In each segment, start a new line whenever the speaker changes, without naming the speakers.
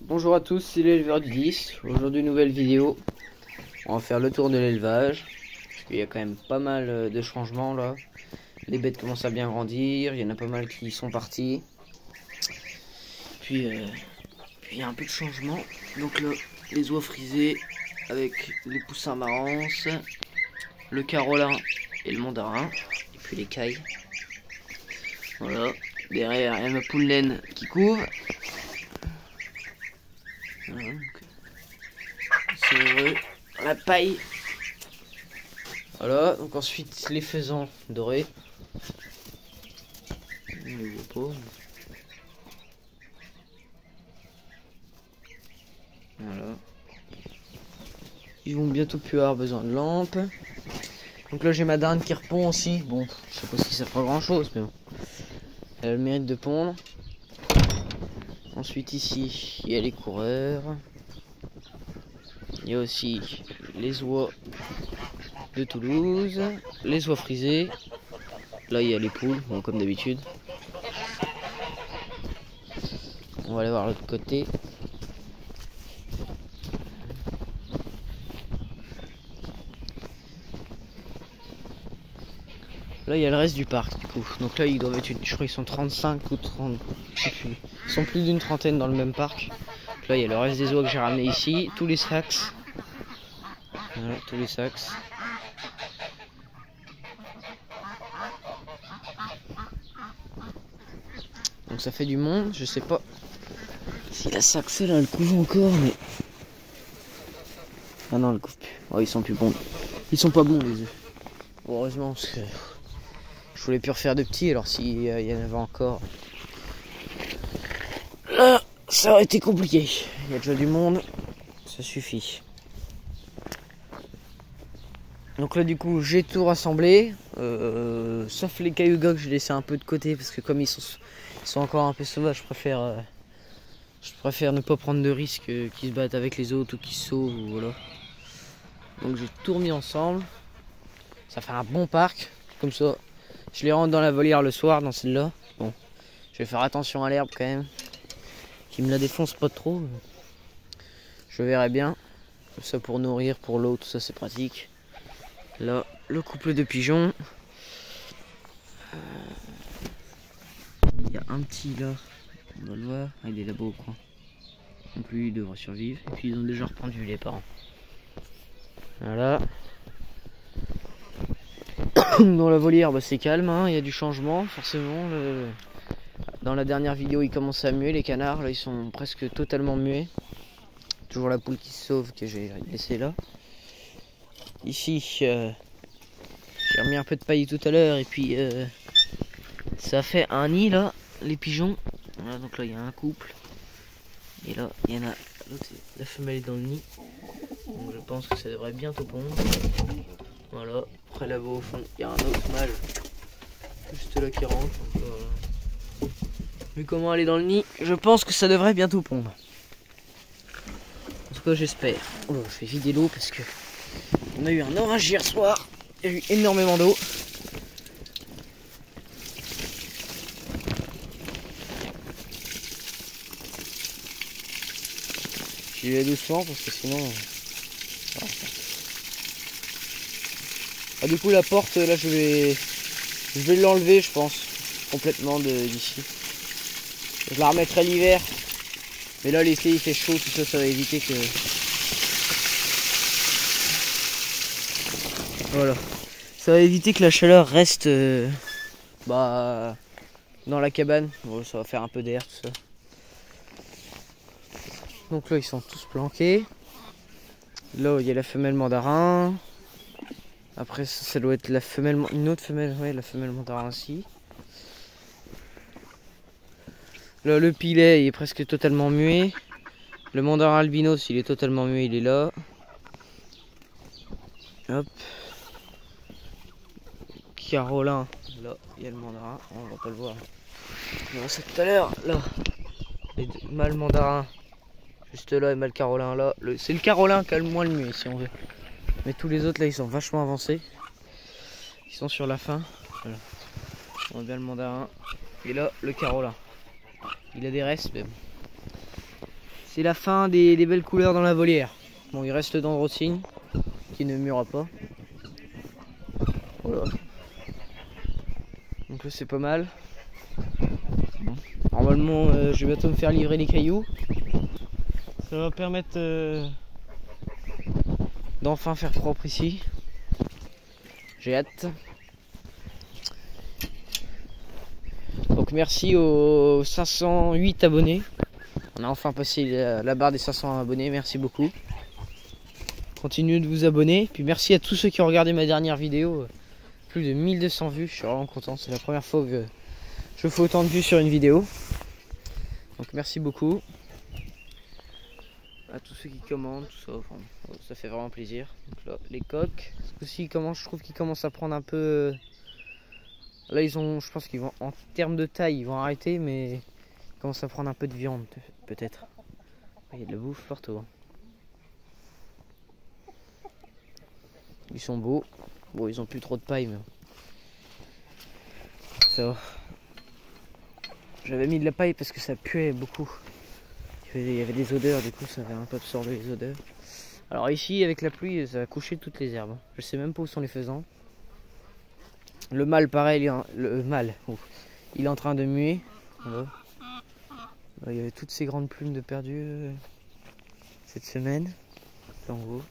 Bonjour à tous, c'est l'éleveur du 10. Aujourd'hui, nouvelle vidéo. On va faire le tour de l'élevage. Parce qu'il y a quand même pas mal de changements là. Les bêtes commencent à bien grandir. Il y en a pas mal qui sont partis. Puis il y a un peu de changement. Donc là, les oies frisées avec les poussins marance, le carolin et le mandarin. Et puis les cailles. Voilà. Derrière, il y a ma poule naine qui couvre. Voilà, c'est heureux. La paille. Voilà, donc ensuite les faisans dorés. On les voit pas. Voilà. Ils vont bientôt plus avoir besoin de lampes. Donc là j'ai ma dinde qui repond aussi. Bon, je sais pas si ça fera grand chose, mais bon. Elle a le mérite de pondre. Ensuite ici, il y a les coureurs. Il y a aussi les oies de Toulouse, les oies frisées. Là il y a les poules, bon, comme d'habitude. On va aller voir l'autre côté. Là il y a le reste du parc du coup. Donc là ils doivent être, je crois qu'ils sont 35 ou 30. Je sais plus. Ils sont plus d'une trentaine dans le même parc. Là il y a le reste des oies que j'ai ramené ici. Tous les sacs. Voilà, tous les sacs. Donc ça fait du monde, je sais pas si la saxe là elle couvre encore, mais... Ah non, elle couvre plus. Oh, ils sont plus bons. Ils sont pas bons les œufs. Heureusement, parce que je voulais plus refaire de petits, alors s'il y en avait encore... Là, ça aurait été compliqué. Il y a déjà du monde, ça suffit. Donc là du coup j'ai tout rassemblé, sauf les cayugas que j'ai laissé un peu de côté, parce que comme ils sont encore un peu sauvages, je préfère ne pas prendre de risques qu'ils se battent avec les autres ou qu'ils se sauvent, ou voilà. Donc j'ai tout remis ensemble. Ça fait un bon parc, comme ça. Je les rentre dans la volière le soir, dans celle-là. Bon, je vais faire attention à l'herbe quand même, qui me la défonce pas trop. Je verrai bien. Comme ça pour nourrir, pour l'eau, tout ça c'est pratique. Là, le couple de pigeons. Il y a un petit là, on doit le voir. Ah, il est là-bas au coin. Donc lui il devrait survivre. Et puis ils ont déjà rependu les parents. Voilà. Dans la volière bah, c'est calme, hein. Il y a du changement forcément. Dans la dernière vidéo ils commençaient à muer les canards. Là ils sont presque totalement muets. Toujours la poule qui se sauve que j'ai laissée là. Ici j'ai remis un peu de paille tout à l'heure et puis ça fait un nid là, les pigeons. Voilà, donc là il y a un couple. Et là il y en a l'autre, la femelle est dans le nid. Donc je pense que ça devrait bientôt pondre. Voilà, après là-bas au fond il y a un autre mâle juste là qui rentre. Donc, vu comment elle est dans le nid, je pense que ça devrait bientôt pondre. En tout cas j'espère. Oh là, je vais vider l'eau parce que on a eu un orage hier soir. Il y a eu énormément d'eau. J'y vais doucement parce que sinon... Voilà. Ah, du coup la porte là je vais l'enlever je pense complètement d'ici. Je la remettrai l'hiver. Mais là l'été il fait chaud, tout ça, ça va éviter que... Voilà. Ça va éviter que la chaleur reste dans la cabane. Bon, ça va faire un peu d'air tout ça. Donc là ils sont tous planqués. Là il y a la femelle mandarin. Après ça doit être la femelle, une autre femelle, ouais, la femelle mandarin aussi. Là le pilet il est presque totalement muet. Le mandarin albinos il est totalement muet, il est là. Hop. Carolin, là il y a le mandarin, on va pas le voir. On verra ça tout à l'heure. Là, les deux mâles mandarins. Juste là et mâle carolin là. C'est le carolin qui a le moins le mieux si on veut. Mais tous les autres là ils sont vachement avancés. Ils sont sur la fin. Voilà. On voit bien le mandarin. Et là le carolin. Il a des restes mais bon. c'est la fin des belles couleurs dans la volière. Bon, il reste le dent de rossigne qui ne mûra pas. Voilà. Donc là c'est pas mal. Bon. Normalement je vais bientôt me faire livrer les cailloux. Ça va permettre d'enfin faire propre ici. J'ai hâte. Donc merci aux 508 abonnés. On a enfin passé la barre des 500 abonnés, merci beaucoup. Continuez de vous abonner. Puis merci à tous ceux qui ont regardé ma dernière vidéo. Plus de 1200 vues, je suis vraiment content. C'est la première fois que je fais autant de vues sur une vidéo. Donc merci beaucoup. À tous ceux qui commandent, tout ça, enfin, ça fait vraiment plaisir. Donc là, les coques, aussi, je trouve qu'ils commencent à prendre un peu. Là, je pense qu'ils vont, en termes de taille, ils vont arrêter, mais ils commencent à prendre un peu de viande, peut-être. Il y a de la bouffe partout. Hein. Ils sont beaux. Bon, ils ont plus trop de paille, mais ça va. J'avais mis de la paille parce que ça puait beaucoup. Il y avait des odeurs, du coup ça avait un peu absorbé les odeurs. Alors ici avec la pluie ça a couché toutes les herbes. Je sais même pas où sont les faisans. Le mâle pareil, il est en train de muer. Voilà. Là, il y avait toutes ces grandes plumes de perdu cette semaine. Là, en haut,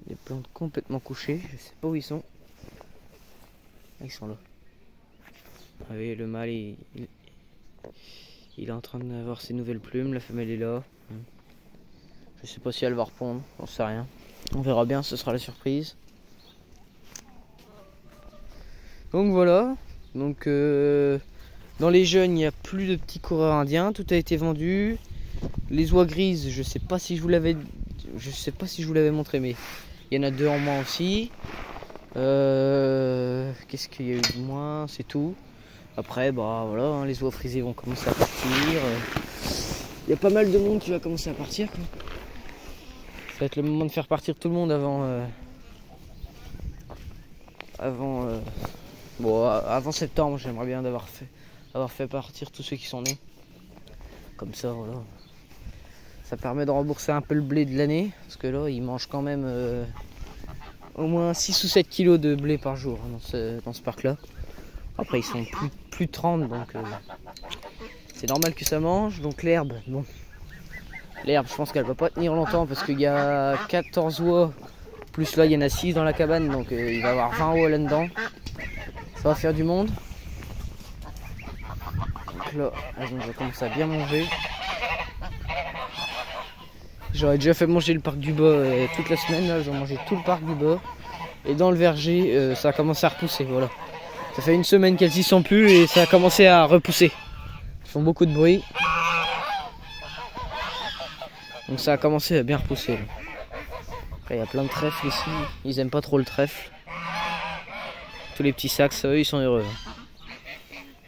les plantes complètement couchées. Je sais pas où ils sont. Ah, ils sont là. Ah oui, le mâle il est en train d'avoir ses nouvelles plumes, la femelle est là. Je sais pas si elle va repondre, j'en sais rien. On verra bien, ce sera la surprise. Donc voilà. Donc dans les jeunes, il n'y a plus de petits coureurs indiens, tout a été vendu. Les oies grises, je sais pas si je vous l'avais montré, mais il y en a 2 en moins aussi. Qu'est-ce qu'il y a eu de moins, c'est tout. Après, bah voilà, hein, les oies frisées vont commencer à partir. Il y a pas mal de monde qui va commencer à partir, quoi. Ça va être le moment de faire partir tout le monde avant septembre. J'aimerais bien avoir fait partir tous ceux qui sont nés. Comme ça, voilà. Ça permet de rembourser un peu le blé de l'année. Parce que là, ils mangent quand même au moins 6 ou 7 kilos de blé par jour dans ce parc-là. Après ils sont plus de 30, donc c'est normal que ça mange. Donc l'herbe, bon, l'herbe je pense qu'elle va pas tenir longtemps parce qu'il y a 14 oies, plus là il y en a 6 dans la cabane, donc il va y avoir 20 oies là-dedans. Ça va faire du monde. Donc là, elles vont commencer à bien manger. J'aurais déjà fait manger le parc du bas toute la semaine, là, elles ont mangé tout le parc du bas. Et dans le verger, ça a commencé à repousser, voilà. Ça fait une semaine qu'elles y sont plus et ça a commencé à repousser. Ils font beaucoup de bruit. Donc ça a commencé à bien repousser. Là. Après il y a plein de trèfles ici. Ils aiment pas trop le trèfle. Tous les petits sacs, eux ils sont heureux.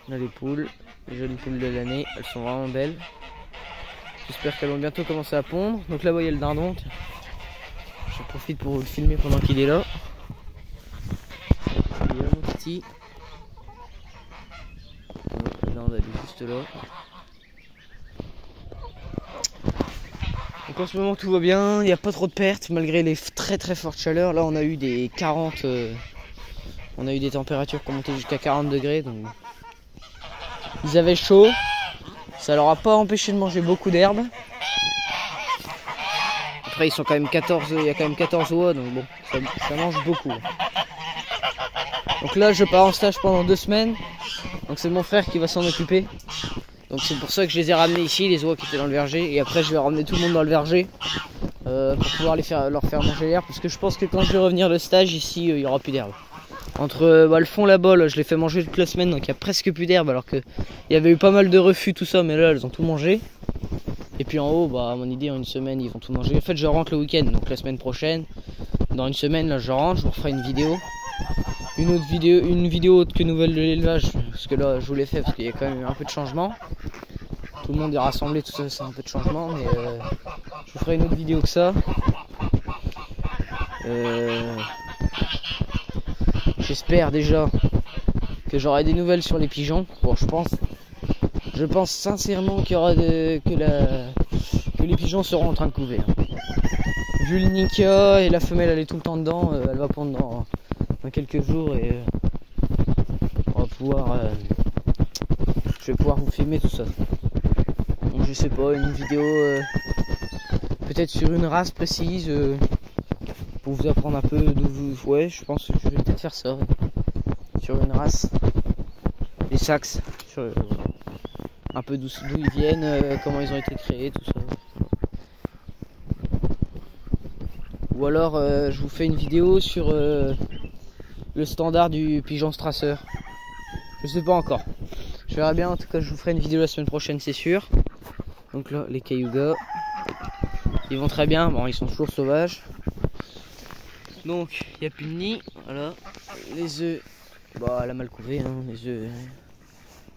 Là les poules, les jolies poules de l'année, elles sont vraiment belles. J'espère qu'elles vont bientôt commencer à pondre. Donc là-bas il y a le dindon. J'en profite pour vous le filmer pendant qu'il est là. Il est là mon petit. On va aller juste là. Donc en ce moment tout va bien, il n'y a pas trop de pertes malgré les très très fortes chaleurs. Là on a eu des 40, on a eu des températures qui ont monté jusqu'à 40 degrés. Donc ils avaient chaud, ça leur a pas empêché de manger beaucoup d'herbes. Après ils sont quand même 14, il y a quand même 14 oies, donc bon, ça mange beaucoup. Donc là je pars en stage pendant 2 semaines. Donc c'est mon frère qui va s'en occuper. Donc c'est pour ça que je les ai ramenés ici, les oies qui étaient dans le verger. Et après je vais ramener tout le monde dans le verger pour pouvoir leur faire manger l'herbe. Parce que je pense que quand je vais revenir de stage ici, il n'y aura plus d'herbe. Entre le fond là-bas, là, je les fais manger toute la semaine, donc il n'y a presque plus d'herbe. Alors qu'il y avait eu pas mal de refus, tout ça, mais là elles ont tout mangé. Et puis en haut, bah, mon idée en une semaine ils vont tout manger. En fait je rentre le week-end, donc la semaine prochaine. Dans une semaine là je rentre, je vous referai une vidéo. Une vidéo autre que nouvelle de l'élevage, parce que là je vous l'ai fait parce qu'il y a quand même eu un peu de changement. Tout le monde est rassemblé, tout ça c'est un peu de changement, mais je vous ferai une autre vidéo que ça. J'espère déjà que j'aurai des nouvelles sur les pigeons. Bon je pense sincèrement qu'il y aura que les pigeons seront en train de couver. Vu le nid qu'il y a et la femelle elle est tout le temps dedans, elle va pondre dans quelques jours et on va pouvoir, je vais pouvoir vous filmer tout ça. Donc je sais pas, une vidéo peut-être sur une race précise pour vous apprendre un peu d'où vous... Ouais, je pense que je vais peut-être faire ça sur une race, les Saxe, sur un peu d'où ils viennent, comment ils ont été créés, tout ça. Ou alors je vous fais une vidéo sur le standard du pigeon strasseur. Je sais pas encore. Je verrai bien, en tout cas je vous ferai une vidéo la semaine prochaine, c'est sûr. Donc là les cayugas, ils vont très bien, bon ils sont toujours sauvages. Donc il n'y a plus de nid, voilà. Les œufs, bah elle a mal couvé, hein. Les œufs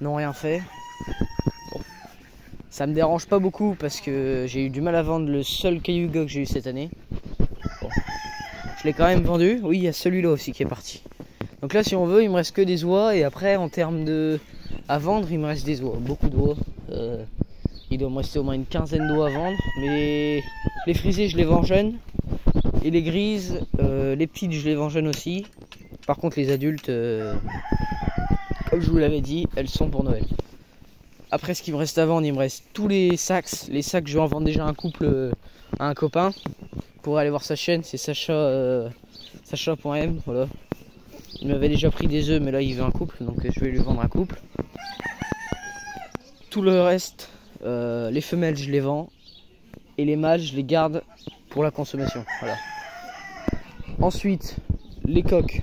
n'ont rien fait. Bon. Ça me dérange pas beaucoup parce que j'ai eu du mal à vendre le seul cayuga que j'ai eu cette année. Bon. Je l'ai quand même vendu, oui il y a celui-là aussi qui est parti. Donc là si on veut il me reste que des oies et après en termes de à vendre il me reste des oies, beaucoup d'oies. Il doit me rester au moins une quinzaine d'oies à vendre, mais les frisées je les vends jeunes et les grises, les petites je les vends jeunes aussi. Par contre les adultes, comme je vous l'avais dit, elles sont pour Noël. Après ce qui me reste à vendre, il me reste tous les Saxe. Les Saxe je vais en vendre déjà un couple à un copain. Pour aller voir sa chaîne, c'est Sacha.m, voilà. Il m'avait déjà pris des œufs mais là il veut un couple, donc je vais lui vendre un couple. Tout le reste, les femelles je les vends et les mâles je les garde pour la consommation, voilà. Ensuite les coqs,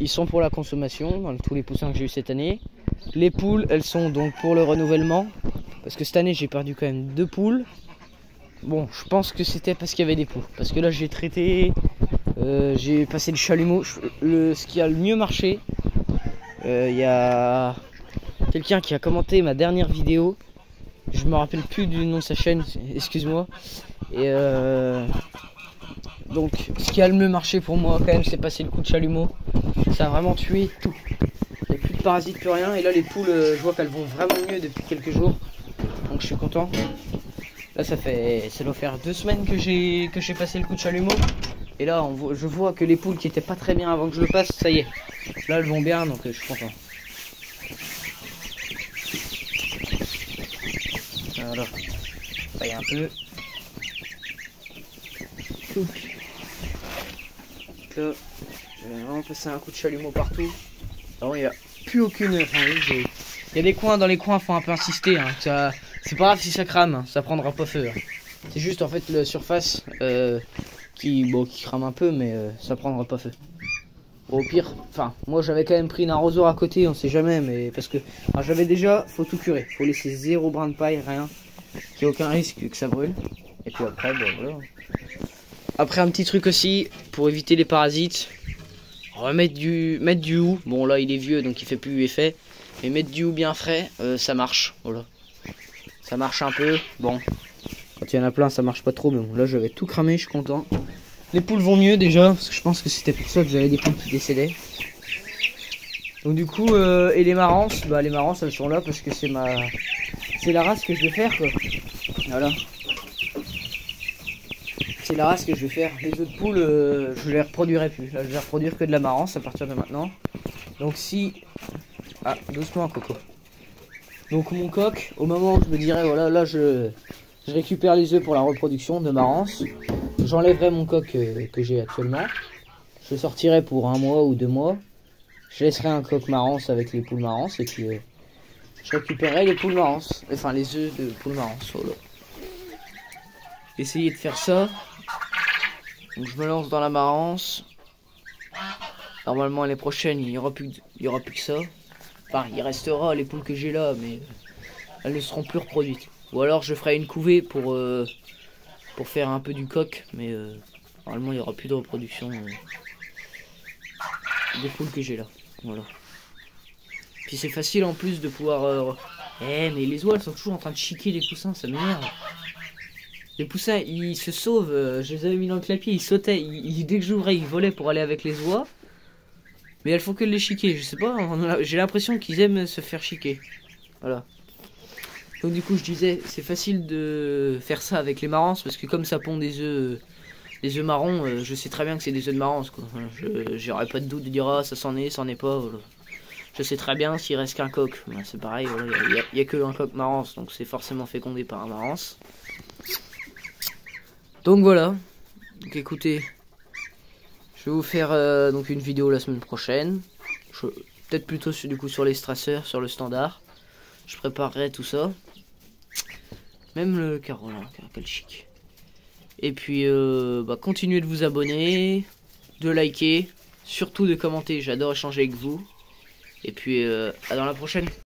ils sont pour la consommation dans tous les poussins que j'ai eu cette année. Les poules elles sont donc pour le renouvellement, parce que cette année j'ai perdu quand même 2 poules. Bon je pense que c'était parce qu'il y avait des poules, parce que là j'ai traité, j'ai passé le chalumeau. Ce qui a le mieux marché, il y a quelqu'un qui a commenté ma dernière vidéo, je me rappelle plus du nom de sa chaîne, excuse-moi. Et donc ce qui a le mieux marché pour moi quand même, c'est passer le coup de chalumeau. Ça a vraiment tué tout. Il n'y a plus de parasites, plus rien. Et là les poules, je vois qu'elles vont vraiment mieux depuis quelques jours. Donc je suis content. Là ça doit faire 2 semaines que j'ai passé le coup de chalumeau. Et là je vois que les poules qui étaient pas très bien avant que je le passe, ça y est. Là elles vont bien, donc je suis content. Voilà. Ça y est un peu. Donc là, je vais vraiment passer un coup de chalumeau partout. Alors il n'y a plus aucune. Enfin, oui, il y a des coins, dans les coins, faut un peu insister. Hein. C'est pas grave si ça crame, hein. Ça prendra pas feu. Hein. C'est juste en fait la surface qui crame un peu, mais ça prendra pas feu. Bon, au pire, enfin, moi j'avais quand même pris une arrosoir à côté, on sait jamais, mais parce que j'avais déjà, faut tout curer, faut laisser 0 brin de paille, rien, qu'il n'y ait aucun risque que ça brûle. Et puis après, bon, voilà. Après un petit truc aussi pour éviter les parasites, mettre du hou. Bon là il est vieux donc il fait plus effet, mais mettre du hou bien frais, ça marche. Voilà, ça marche un peu. Bon, quand il y en a plein ça marche pas trop, mais bon là j'avais tout cramé, je suis content. Les poules vont mieux déjà parce que je pense que c'était pour ça que j'avais des poules qui décédaient. Donc du coup et les marances, bah les marances elles sont là parce que c'est la race que je vais faire quoi. Voilà. C'est la race que je vais faire. Les autres poules, je les reproduirai plus. Là, je vais reproduire que de la marance à partir de maintenant. Donc si... Ah, doucement, Coco. Donc mon coq, au moment où je me dirais, voilà, là, je récupère les œufs pour la reproduction de marance. J'enlèverai mon coq que j'ai actuellement. Je sortirai pour 1 mois ou 2 mois. Je laisserai un coq marance avec les poules marance. Et puis, je récupérerai les poules marance. Enfin, les œufs de poules marance. Voilà. Essayez de faire ça. Donc je me lance dans la marance. Normalement l'année prochaine il y aura plus que ça. Enfin il restera les poules que j'ai là, mais elles ne seront plus reproduites. Ou alors je ferai une couvée pour faire un peu du coq, mais normalement il n'y aura plus de reproduction des poules que j'ai là. Voilà. Puis c'est facile en plus de pouvoir. Mais les oies elles sont toujours en train de chiquer les poussins, ça m'énerve. Les poussins, ils se sauvent, je les avais mis dans le clapier, ils sautaient, dès que j'ouvrais, ils volaient pour aller avec les oies. Mais elles font que les chiquer, je sais pas, j'ai l'impression qu'ils aiment se faire chiquer. Voilà. Donc du coup je disais, c'est facile de faire ça avec les marances parce que comme ça pond des œufs marrons, je sais très bien que c'est des œufs de marrance quoi. J'aurais pas de doute de dire ah ça s'en est pas. Voilà. Je sais très bien s'il reste qu'un coq. Voilà, c'est pareil, il y a que un coq marance, donc c'est forcément fécondé par un marance. Donc voilà. Donc écoutez, je vais vous faire donc une vidéo la semaine prochaine. Peut-être plutôt sur les straceurs, sur le standard. Je préparerai tout ça. Même le Carolin, quel chic. Et puis continuez de vous abonner, de liker, surtout de commenter, j'adore échanger avec vous. Et puis à dans la prochaine.